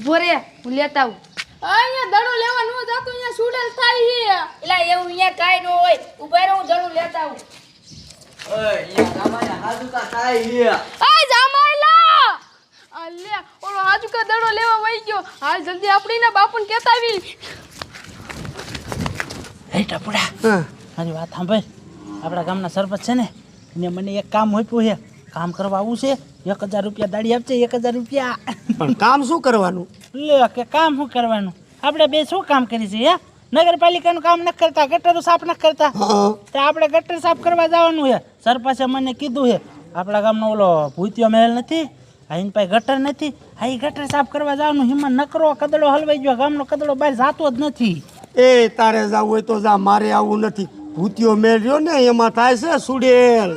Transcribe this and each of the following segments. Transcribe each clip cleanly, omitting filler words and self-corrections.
ઉભો રે હું લેતા આવું અહીંયા દડો લેવા નો જાતો અહીંયા સુડેલ થાય છે એટલે એવું અહીંયા કાઈ ન હોય ઉભા રહો હું દડો લેતા આવું ઓય યા જામાયા હાજુકા થાય છે આ જામાયલા અલે ઓલો હાજુકા દડો લેવા વઈ ગયો હાલ જલ્દી આપણીના બાપુને કહેતા આવી હે ટપુડા મારી વાત સાંભળ આપણા ગામના સરપંચ છે ને એને મને એક કામ આપ્યું છે કામ કરવા આવું છે 1000 રૂપિયા દાડી આપજે 1000 રૂપિયા પણ કામ શું કરવાનું લે કે કામ શું કરવાનું આપણે બે શું કામ કરી છે હે નગરપાલિકાનું કામ ન કરતા ગટર સાફ ન કરતા તો આપણે ગટર સાફ કરવા જવાનું છે સરપંચે મને કીધું છે આપણા ગામનો ઓલો ભૂતિયો મહેલ નથી આઈન પાસે ગટર નથી આ ગટર સાફ કરવા જવાનું હિંમત નકરો કદડો હલવાઈ ગયો ગામનો કદડો બહાર જાતો જ નથી એ તારે જવું હોય તો જા મારે આવું નથી ભૂતિયો મેળ રહ્યો ને એમાં થાય છે સુડેલ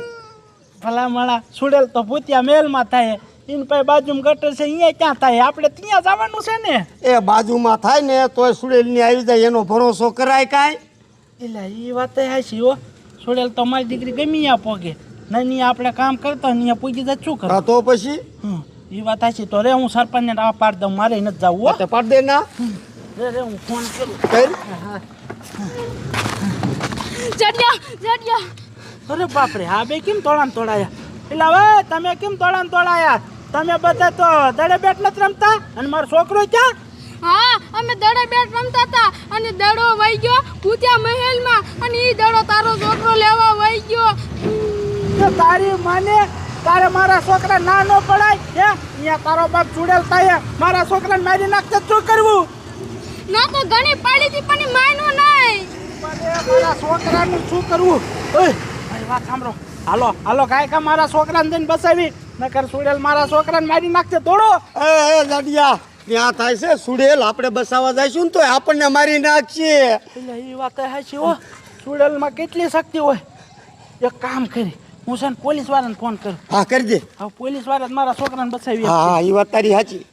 ભલા માણા સુડેલ તો ભૂતિયા મહેલમાં થાય ઇન પાસે બાજુમાં ગટર છે અહીંયા ક્યાં થાય આપણે ત્યાં જવાનું છે ને એ બાજુમાં થાય ને તોય સુડેલની આવી જાય એનો ભરોસો કરાય કાંઈ એટલે એ વાત હાચી હો સુડેલ તો મારી દીકરી ગમી આ પોગે નહીં આપણે કામ કરતા ને પૂગી જાય શું કરે તો પછી એ વાત હાચી તો રે હું સરપંચને આ પાડ દઉં મારે નથી જવું હો તે પાડ દે ના રે હું ફોન કરું કર જડિયા અરે બાપરે હા બે કેમ તોડાયા એટલે હવે તમે કેમ તોડાયા તમે બધા તો દડે બેટ નથી રમતા અને મારો છોકરો ક્યાં હા અમે દડો બેટ રમતા હતા અને દડો વઈ ગયો ભૂતિયા મહેલમાં અને ઈ દડો તારો છોકરો લેવા વઈ ગયો તો તારી માને તારે મારા છોકરા ના ન પડાય હે અહીંયા તારો બાપ ચૂડેલ થાય મારા છોકરાને મારી નાખતે શું કરવું ના તો ઘણી પાડી હતી પણ માન્યો નહીં મારા છોકરાનું શું કરવું ઓય મારી વાત સાંભળો હાલો કાંઈ મારા છોકરાને જઈને બસાવી નકર સુડેલ મારા છોકરાને મારી નાખશે દોડો એ જાડિયા ત્યાં થાય છે સુડેલ આપણે બસાવા જઈશું ને તો આપણને મારી નાખશે એટલે એ વાત હાચી હો સુડેલમાં કેટલી શક્તિ હોય એક કામ કરી હું છે ને પોલીસ વાળાને ફોન કરું હા કરી દે હવે પોલીસ વાળા મારા છોકરાને બસાવી હા એ વાત તારી સાચી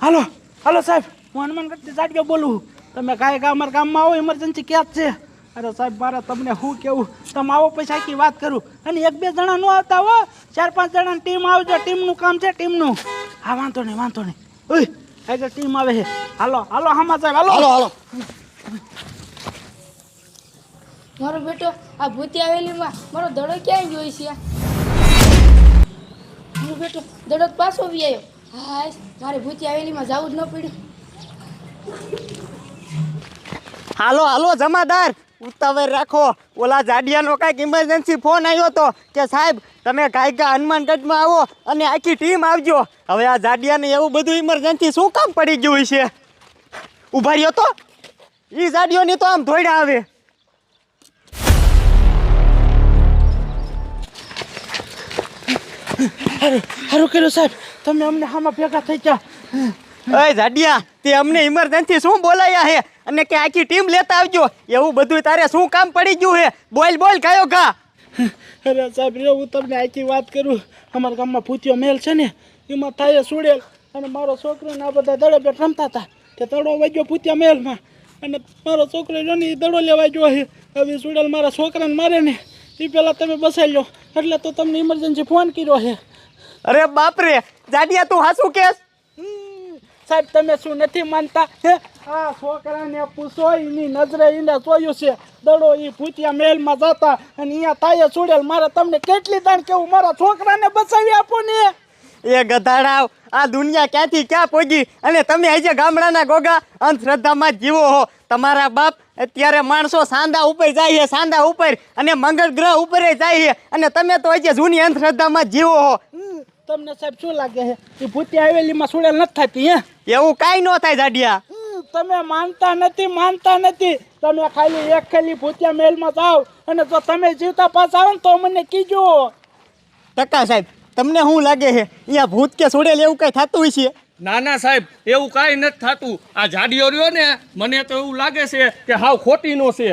હાલો સાહેબ હું હનુમાનગઢથી જાડ્યો બોલું તમે કાંઈ અમારા ગામમાં આવો ઇમરજન્સી ક્યાં જ છે અરે સાહેબ મારે તમને શું કેવું તમે આવો પછી આખી વાત કરું અને 1-2 જણા ન આવતા હો 4-5 જણાની ટીમ આવજો ટીમનું કામ છે ટીમનું હા વાંધો નહીં ઓય આગળ ટીમ આવે છે હાલો હામા સાહેબ હાલો મારો બેટો આ ભૂતિયા હવેલીમાં મારો દડો ક્યાં ગયો છે મારો બેટો દડો પાછો આવી આવ્યો હા મારે ભૂતિયા હવેલીમાં જવું જ ન પડ્યું હાલો જમાદાર ઉતાવળ રાખો ઓલા જાડિયાનો કાંઈક ઇમરજન્સી ફોન આવ્યો હતો કે સાહેબ તમે કાંઈક હનુમાનગઢમાં આવો અને આખી ટીમ આવજો હવે આ જાડિયાને એવું બધું ઇમરજન્સી શું કામ પડી ગયું છે ઊભા રહ્યો તો એ જાડિયોની તો આમ ધોઈડા આવે હારું કર્યું સાહેબ તમે અમને હામાં ભેગા થઈ ગયા અય જાડિયા તે અમને ઇમરજન્સી શું બોલાયા હે અને કે આખી ટીમ લેતા આવજો એવું બધું તારે શું કામ પડી ગયું હે બોલ કયો ઘા અરે સાહેબ રે હું તમને આખી વાત કરું અમારા ગામમાં ભૂતિયો મહેલ છે ને એમાં થાય સુડેલ અને મારો છોકરો ને આ બધા દડો બેટ રમતા હતા તે દડો વાગ્યો ભૂતિયા મહેલમાં અને મારો છોકરો જો ને એ દડો લેવા ગયો છે હવે સુડેલ મારા છોકરાને મારે ને એ પહેલાં તમે બસાઈ લો એટલે તો તમને ઇમરજન્સી ફોન કર્યો છે અરે બાપરે જાડિયા તું હાસું કેસ સાહેબ તમે શું નથી માનતા હે આ છોકરાને પૂછો એની નજરે એને જોયું છે દડો એ ભૂતિયા મહેલમાં જતા અને અહીંયા થાય સુડેલ મારે તમને કેટલી દાણ કેવું મારા છોકરાને બચાવી આપો ને એ ગધાડાવ આ દુનિયા ક્યાંથી ક્યાં પહોંચી અને તમે આજે ગામડાના ગોગા અંધશ્રદ્ધામાં જ જીવો હો તમારા બાપ અત્યારે માણસો સાંદા ઉપર જાય છે સાંદા ઉપર અને મંગળ ગ્રહ ઉપર જાય છે અને તમે તો આજે જૂની અંધશ્રદ્ધામાં જ જીવો હો તમને સાહેબ શું લાગે છે એ ભૂતિયા હવેલીમાં સુડેલ નથી થતી હે એવું કાંઈ ન થાય જાડિયા તમે માનતા નથી તમે ખાલી એક ખાલી ભૂતિયા મહેલમાં જાઓ અને જો તમે જીવતા પાછા આવો ને તો મને કીજો ટકા સાહેબ તમને શું લાગે છે અહીંયા ભૂત કે સુડેલ એવું કઈ થતું હોય છે ના સાહેબ એવું કાંઈ નથી થતું આ જાડિયો રહ્યો ને મને તો એવું લાગે છે કે હાવ ખોટીનો છે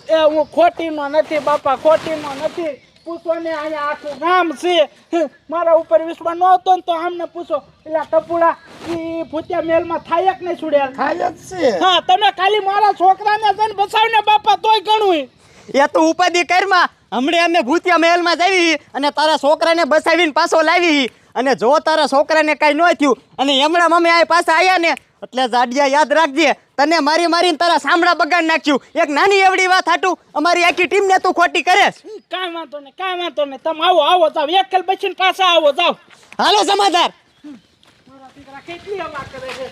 એ હું ખોટીનો નથી બાપા ખોટીનો નથી પૂછો ને અહીંયા આખું ગામ છે મારા ઉપર વિશ્વાસ ન આવતો ને તો આમને પૂછો એટલે ટપુડા એ ભૂતિયા મહેલમાં થાય કે નહીં સુડેલ થાય જ છે હા તમે ખાલી મારા છોકરાને જઈને બસાવીને બાપા તોય ઘણું એ તો ઉપાધિ કરમાં હમણે અમે ભૂતિયા મહેલમાં જાવી અને તારા છોકરાને બસાવીને પાછો લાવી અને જો તારા છોકરાને કાંઈ ન થયું અને હમણાં મમ્મી આ પાછા આવ્યા ને એટલે જાડિયા યાદ રાખજે તને મારી મારીને તારા સાંભળા બગાડ નાખ્યું એક નાની એવડી વાત હાટું અમારી આખી ટીમને તું ખોટી કરે કાંઈ વાંધો નહીં, કાંઈ વાંધો નહીં. તમે આવો આવો જાવ, એકલ બચીને પાછા આવો જાવ. હાલો જમાદાર. મારા દીકરા કેટલી હવા કરે છે.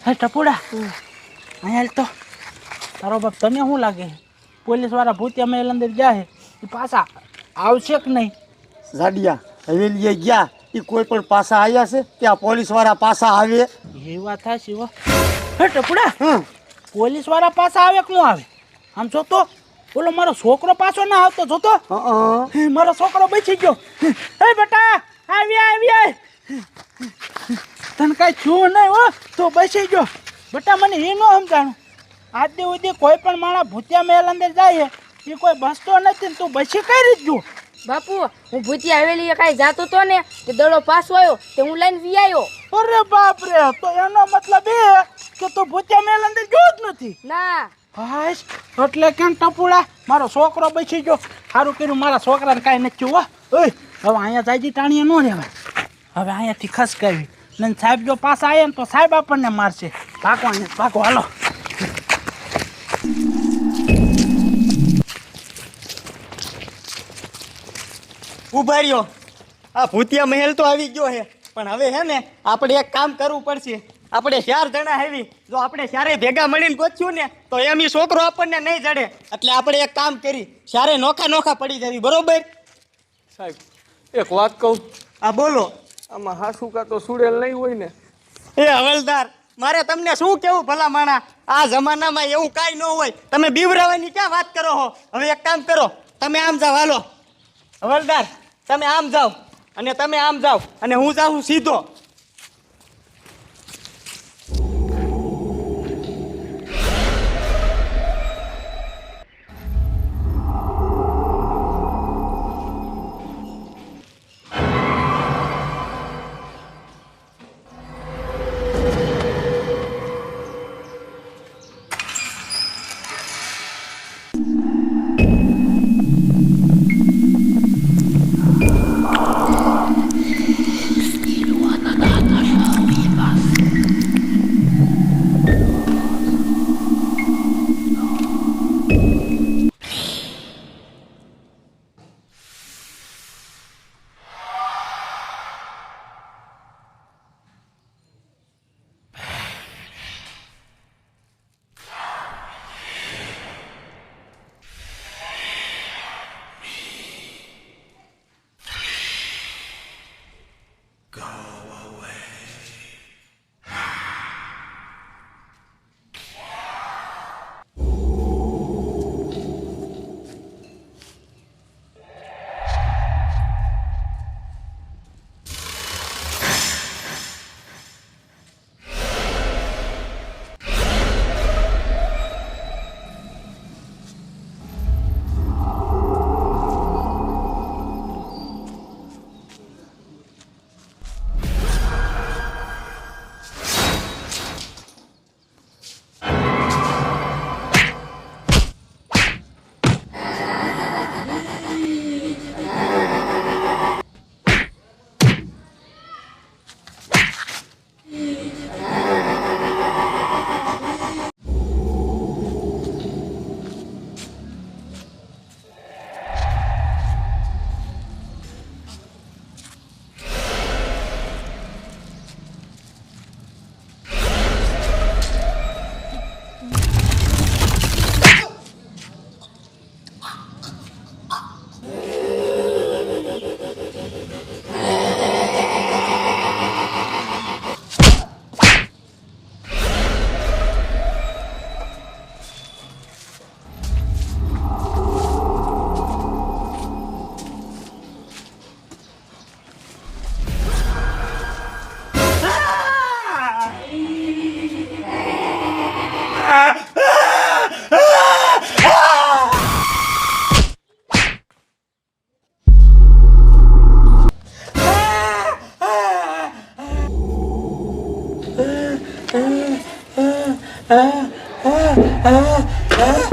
હે ટપુડા, અહીંયા તો તારો બાપ તને શું લાગે પોલીસ વાળા ભૂતિયા મહેલ અંદર ગયા છે એ પાછા આવશે કે નહીં? જાડિયા હવેલીએ ગયા એ કોઈ પણ પાછા આવ્યા છે ત્યાં પોલીસ વાળા પાછા આવે? એ વાત થાય શિવા. હે ટપુડા, પોલીસ વાળા પાછા આવે કે ન આવે? આમ જોતો બોલો મારો છોકરો પાછો ના આવતો જોતો. મારો છોકરો બચી ગયો. હે બેટા આવી તને કાંઈ થયું નહીં હો, તું બચી ગયો બેટા. મને એ ન સમજાણું આજ દી સુધી કોઈ પણ માણસ ભૂતિયા મહેલ અંદર જાય એ કોઈ બસતો નથી ને તું બચી કઈ રીતે ગયો? બાપુ હું ભૂતિયા હવેલીએ કાંઈ જાતો તો ને તે દડો પાછો આવ્યો તે હું લઈને વી આવ્યો. અરે બાપ રે, તો એનો મતલબ એ કે તું ભૂતિયા મહેલ અંદર ગયો જ નથી? ના હાશ, એટલે કેમ ટપુડા મારો છોકરો બચી ગયો. સારું કર્યું મારા છોકરાને કાંઈ નથી થયું. ઓય હવે અહીંયા જાયજી ટાણીએ ન રહેવાય, હવે અહીંયાથી ખસકાવી ને સાહેબ જો પાછા આવ્યા ને તો સાહેબ આપણને મારશે. ભાગો અહીંયા ભાગો, હાલો. ઉભા રહ્યો, આ ભૂતિયા મહેલ તો આવી ગયો છે પણ હવે હે ને આપણે એક કામ કરવું પડશે. આપણે 4 જણા હેવી, જો આપણે ચારે ભેગા મળીને ગોચ્યું ને તો એમ ઈ છોકરો આપણને નહીં જડે. એટલે આપણે એક કામ કરી ચારે નોખા નોખા પડી જવી, બરોબર? સાહેબ એક વાત કહું, આ બોલો. આમાં હાસુકા તો સુડેલ નહીં હોય ને? એ હવલદાર, મારે તમને શું કેવું ભલા માણા, આ જમાનામાં એવું કાંઈ ન હોય. તમે બીવરાવાની ક્યાં વાત કરો છો? હવે એક કામ કરો, તમે આમ જાઓ. હાલો હવલદાર, તમે આમ જાઓ અને તમે આમ જાઓ અને હું જાઉં સીધો. હે